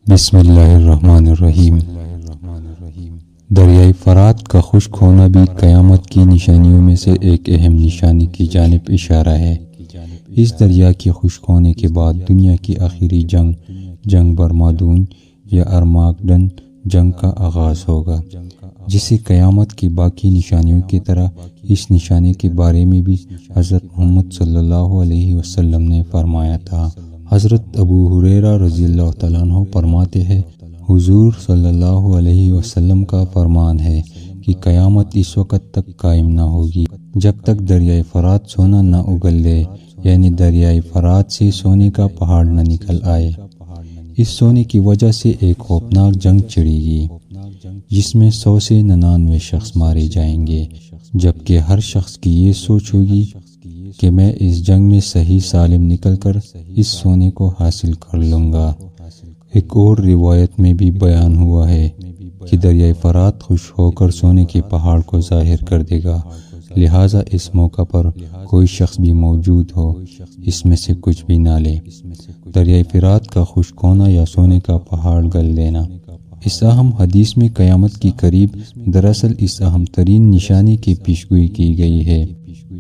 بسم اللہ الرحمن الرحیم۔ دریائے فرات کا خشک ہونا بھی قیامت کی نشانیوں میں سے ایک اہم نشانی کی جانب اشارہ ہے۔ اس دریا کے خشک ہونے کے بعد دنیا کی آخری جنگ برمادون یا ارماگڈن جنگ کا آغاز ہوگا، جسے قیامت کی باقی نشانیوں کی طرح اس نشانے کے بارے میں بھی حضرت محمد صلی اللہ علیہ وسلم نے فرمایا تھا۔ حضرت ابو ہریرہ رضی اللہ تعالیٰ عنہ فرماتے ہیں، حضور صلی اللہ علیہ وسلم کا فرمان ہے کہ قیامت اس وقت تک قائم نہ ہوگی جب تک دریائے فرات سونا نہ اگل لے، یعنی دریائے فرات سے سونے کا پہاڑ نہ نکل آئے۔ اس سونے کی وجہ سے ایک خوفناک جنگ چھڑے گی جس میں 100 سے 99 شخص مارے جائیں گے، جبکہ ہر شخص کی یہ سوچ ہوگی کہ میں اس جنگ میں صحیح سالم نکل کر اس سونے کو حاصل کر لوں گا۔ ایک اور روایت میں بھی بیان ہوا ہے کہ دریائے فرات خشک ہو کر سونے کے پہاڑ کو ظاہر کر دے گا، لہٰذا اس موقع پر کوئی شخص بھی موجود ہو اس میں سے کچھ بھی نہ لے۔ دریائے فرات کا خشک ہونا یا سونے کا پہاڑ گل لینا۔ اس اہم حدیث میں قیامت کی قریب دراصل اس اہم ترین نشانی کی پیشگوئی کی گئی ہے۔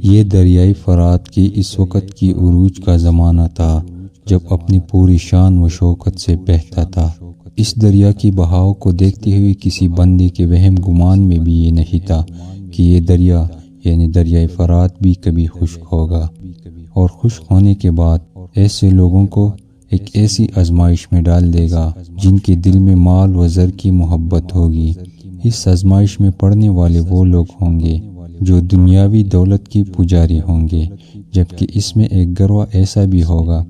یہ دریائے فرات کے اس وقت کی عروج کا زمانہ تھا جب اپنی پوری شان و شوکت سے بہتا تھا۔ اس دریا کی بہاؤ کو دیکھتے ہوئے کسی بندے کے وہم گمان میں بھی یہ نہیں تھا کہ یہ دریا یعنی دریائے فرات بھی کبھی خشک ہوگا، اور خشک ہونے کے بعد ایسے لوگوں کو ایک ایسی آزمائش میں ڈال دے گا جن کے دل میں مال و زر کی محبت ہوگی۔ اس آزمائش میں پڑنے والے وہ لوگ ہوں گے جو دنیاوی دولت کی پجاری ہوں گے، جبکہ اس میں ایک گروہ ایسا بھی ہوگا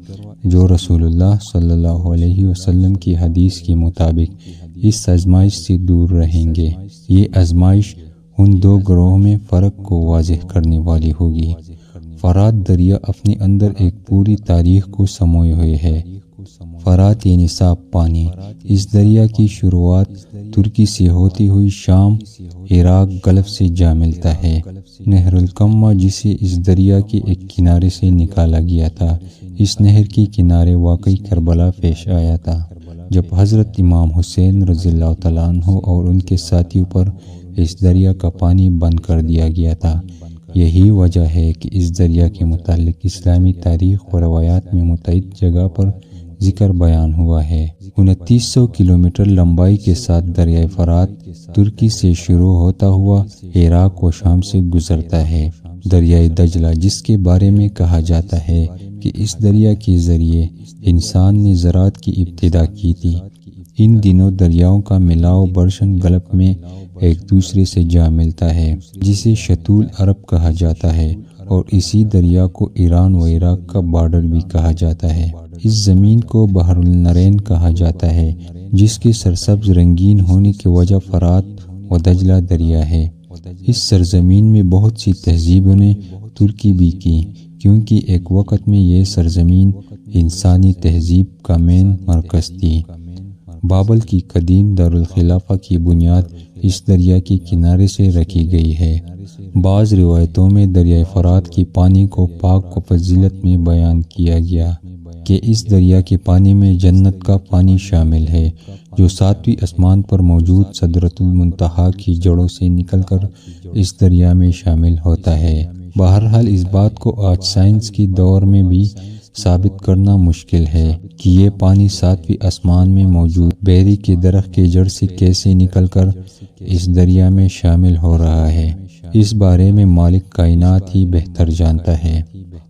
جو رسول اللہ صلی اللہ علیہ وسلم کی حدیث کے مطابق اس آزمائش سے دور رہیں گے۔ یہ آزمائش ان دو گروہوں میں فرق کو واضح کرنے والی ہوگی۔ فرات دریا اپنے اندر ایک پوری تاریخ کو سموئے ہوئے ہے۔ فرات یعنی صاف پانی۔ اس دریا کی شروعات ترکی سے ہوتی ہوئی شام، عراق، گلف سے جا ملتا ہے۔ نہر الکما جسے اس دریا کے ایک کنارے سے نکالا گیا تھا، اس نہر کے کنارے واقعی کربلا پیش آیا تھا جب حضرت امام حسین رضی اللہ تعالیٰ عنہ اور ان کے ساتھیوں پر اس دریا کا پانی بند کر دیا گیا تھا۔ یہی وجہ ہے کہ اس دریا کے متعلق اسلامی تاریخ و روایات میں متعدد جگہ پر ذکر بیان ہوا ہے۔ 2900 کلومیٹر لمبائی کے ساتھ دریائے فرات ترکی سے شروع ہوتا ہوا عراق و شام سے گزرتا ہے۔ دریائے دجلہ، جس کے بارے میں کہا جاتا ہے کہ اس دریا کے ذریعے انسان نے زراعت کی ابتدا کی تھی۔ ان دنوں دریاؤں کا ملاؤ پرشین گلف میں ایک دوسرے سے جا ملتا ہے، جسے شتول عرب کہا جاتا ہے، اور اسی دریا کو ایران و عراق کا بارڈر بھی کہا جاتا ہے۔ اس زمین کو بحر النرین کہا جاتا ہے، جس کے سرسبز رنگین ہونے کی وجہ فرات و دجلہ دریا ہے۔ اس سرزمین میں بہت سی تہذیبوں نے ترقی بھی کی، کیونکہ ایک وقت میں یہ سرزمین انسانی تہذیب کا مین مرکز تھی۔ بابل کی قدیم دارالخلافہ کی بنیاد اس دریا کے کنارے سے رکھی گئی ہے۔ بعض روایتوں میں دریائے فرات کے پانی کو پاک و فضیلت میں بیان کیا گیا کہ اس دریا کے پانی میں جنت کا پانی شامل ہے، جو 7ویں آسمان پر موجود سدرۃ المنتہا کی جڑوں سے نکل کر اس دریا میں شامل ہوتا ہے۔ بہرحال اس بات کو آج سائنس کے دور میں بھی ثابت کرنا مشکل ہے کہ یہ پانی 7ویں آسمان میں موجود بیری کے درخت کے جڑ سے کیسے نکل کر اس دریا میں شامل ہو رہا ہے۔ اس بارے میں مالک کائنات ہی بہتر جانتا ہے۔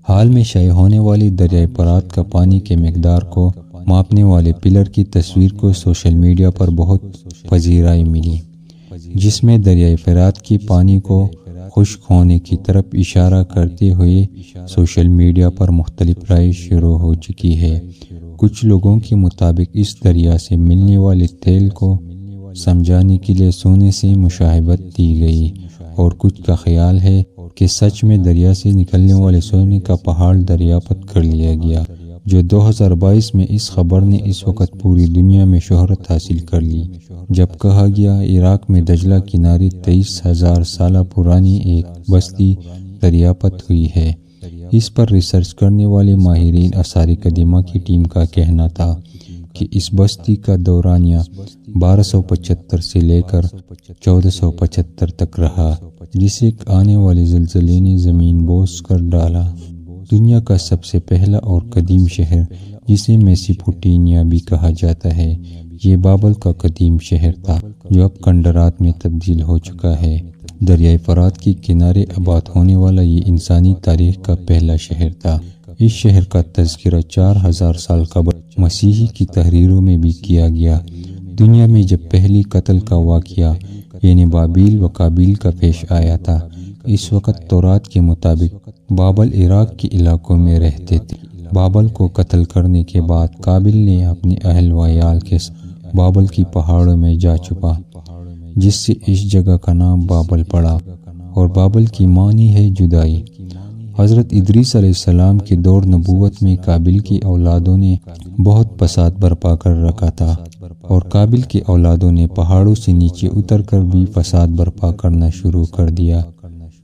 حال میں شائع ہونے والی دریائے فرات کا پانی کے مقدار کو ماپنے والے پلر کی تصویر کو سوشل میڈیا پر بہت پذیرائی ملی، جس میں دریائے فرات کے پانی کو خشک ہونے کی طرف اشارہ کرتے ہوئے سوشل میڈیا پر مختلف رائے شروع ہو چکی ہے۔ کچھ لوگوں کے مطابق اس دریا سے ملنے والے تیل کو سمجھانے کے لیے سونے سے مشابہت دی گئی، اور کچھ کا خیال ہے کہ سچ میں دریا سے نکلنے والے سونے کا پہاڑ دریافت کر لیا گیا، جو 2022 میں اس خبر نے اس وقت پوری دنیا میں شہرت حاصل کر لی جب کہا گیا عراق میں دجلہ کنارے 23,000 سالہ پرانی ایک بستی دریافت ہوئی ہے۔ اس پر ریسرچ کرنے والے ماہرین آثار قدیمہ کی ٹیم کا کہنا تھا کہ اس بستی کا دورانیہ 1275 سے لے کر 1475 تک رہا، جسے آنے والے زلزلے نے زمین بوس کر ڈالا۔ دنیا کا سب سے پہلا اور قدیم شہر، جسے میسوپوٹیمیا بھی کہا جاتا ہے، یہ بابل کا قدیم شہر تھا، جو اب کنڈرات میں تبدیل ہو چکا ہے۔ دریائے فرات کے کنارے آباد ہونے والا یہ انسانی تاریخ کا پہلا شہر تھا۔ اس شہر کا تذکرہ 4000 سال قبل مسیح کی تحریروں میں بھی کیا گیا۔ دنیا میں جب پہلی قتل کا واقعہ یعنی بابیل و قابیل کا پیش آیا تھا، اس وقت تورات کے مطابق بابل عراق کے علاقوں میں رہتے تھے۔ بابل کو قتل کرنے کے بعد قابیل نے اپنے اہل و عیال کے ساتھ بابل کی پہاڑوں میں جا چھپا، جس سے اس جگہ کا نام بابل پڑا، اور بابل کی معنی ہے جدائی۔ حضرت ادریس علیہ السلام کے دور نبوت میں قابیل کی اولادوں نے بہت فساد برپا کر رکھا تھا، اور قابیل کے اولادوں نے پہاڑوں سے نیچے اتر کر بھی فساد برپا کرنا شروع کر دیا۔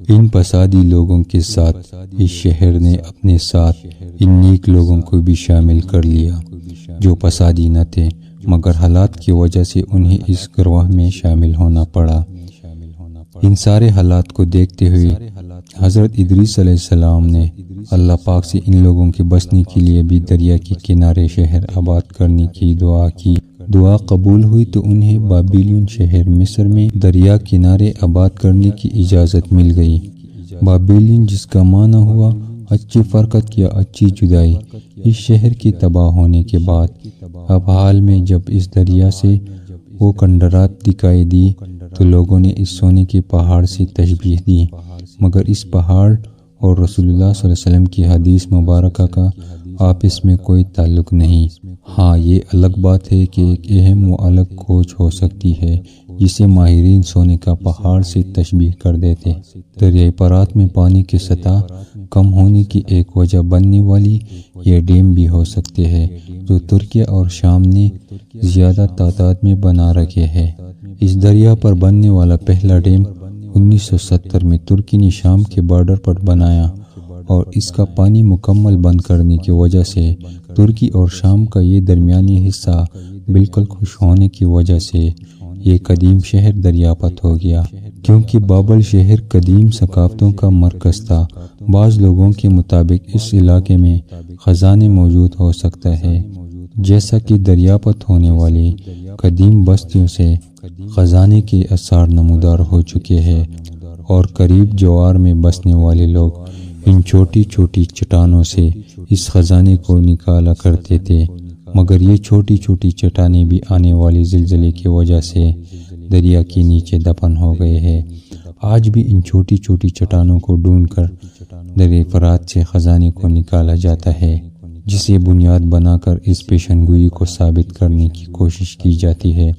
ان فسادی لوگوں کے ساتھ اس شہر نے اپنے ساتھ ان نیک لوگوں کو بھی شامل کر لیا، جو فسادی نہ تھے، مگر حالات کی وجہ سے انہیں اس گروہ میں شامل ہونا پڑا۔ ان سارے حالات کو دیکھتے ہوئے حضرت ادریس علیہ السلام نے اللہ پاک سے ان لوگوں کے بسنے کے لیے بھی دریا کے کنارے شہر آباد کرنے کی دعا کی۔ دعا قبول ہوئی تو انہیں بابیلین شہر مصر میں دریا کنارے آباد کرنے کی اجازت مل گئی۔ بابیلین، جس کا معنی ہوا اچھی فرقت یا اچھی جدائی، اس شہر کے تباہ ہونے کے بعد اب حال میں جب اس دریا سے وہ کنڈرات دکھائی دی تو لوگوں نے اس سونے کے پہاڑ سے تشبیہ دی، مگر اس پہاڑ اور رسول اللہ صلی اللہ علیہ وسلم کی حدیث مبارکہ کا آپس میں کوئی تعلق نہیں۔ ہاں، یہ الگ بات ہے کہ ایک اہم و الگ کھوج ہو سکتی ہے جسے ماہرین سونے کا پہاڑ سے تشبیہ کر دیتے۔ دریائے فرات میں پانی کی سطح کم ہونے کی ایک وجہ بننے والی یہ ڈیم بھی ہو سکتے ہیں، جو ترکیہ اور شام نے زیادہ تعداد میں بنا رکھے ہیں۔ اس دریا پر بننے والا پہلا ڈیم 1970 میں ترکی نے شام کے بارڈر پر بنایا، اور اس کا پانی مکمل بند کرنے کی وجہ سے ترکی اور شام کا یہ درمیانی حصہ بالکل خشک ہونے کی وجہ سے یہ قدیم شہر دریافت ہو گیا۔ کیونکہ بابل شہر قدیم ثقافتوں کا مرکز تھا، بعض لوگوں کے مطابق اس علاقے میں خزانے موجود ہو سکتا ہے، جیسا کہ دریافت ہونے والی قدیم بستیوں سے خزانے کے آثار نمودار ہو چکے ہیں، اور قریب جوار میں بسنے والے لوگ ان چھوٹی چھوٹی چٹانوں سے اس خزانے کو نکالا کرتے تھے، مگر یہ چھوٹی چھوٹی چٹانیں بھی آنے والے زلزلے کی وجہ سے دریا کے نیچے دفن ہو گئے ہیں۔ آج بھی ان چھوٹی چھوٹی چٹانوں کو ڈھونڈ کر دریائے فرات سے خزانے کو نکالا جاتا ہے، جسے بنیاد بنا کر اس پیشن گوئی کو ثابت کرنے کی کوشش کی جاتی ہے،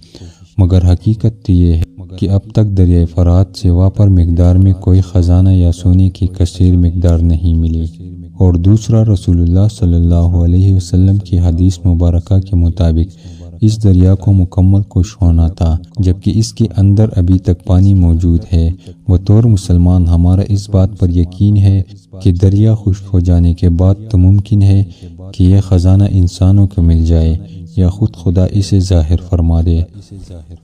مگر حقیقت تو یہ ہے کہ اب تک دریائے فرات سے وافر مقدار میں کوئی خزانہ یا سونے کی کثیر مقدار نہیں ملی۔ اور دوسرا، رسول اللہ صلی اللہ علیہ وسلم کی حدیث مبارکہ کے مطابق اس دریا کو مکمل خشک ہونا تھا، جبکہ اس کے اندر ابھی تک پانی موجود ہے۔ بطور مسلمان ہمارا اس بات پر یقین ہے کہ دریا خشک ہو جانے کے بعد تو ممکن ہے کہ یہ خزانہ انسانوں کو مل جائے یا خود خدا اسے ظاہر فرما دے۔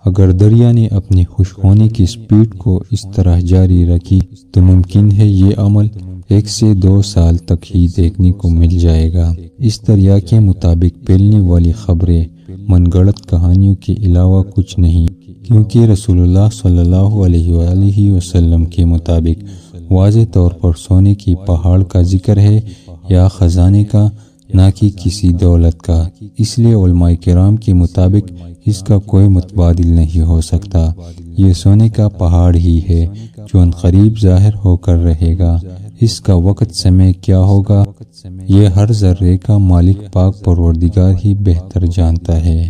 اگر دریا نے اپنی خشک ہونے کی سپیڈ کو اس طرح جاری رکھی تو ممکن ہے یہ عمل 1 سے 2 سال تک ہی دیکھنے کو مل جائے گا۔ اس دریا کے مطابق پھیلنے والی خبریں من گڑت کہانیوں کے علاوہ کچھ نہیں، کیونکہ رسول اللہ صلی اللہ علیہ وآلہ وسلم کے مطابق واضح طور پر سونے کی پہاڑ کا ذکر ہے یا خزانے کا، نہ کہ کسی دولت کا۔ اس لیے علماء کرام کے مطابق اس کا کوئی متبادل نہیں ہو سکتا۔ یہ سونے کا پہاڑ ہی ہے جو عنقریب ظاہر ہو کر رہے گا۔ اس کا وقت سمے کیا ہوگا، یہ ہر ذرے کا مالک پاک پروردگار ہی بہتر جانتا ہے۔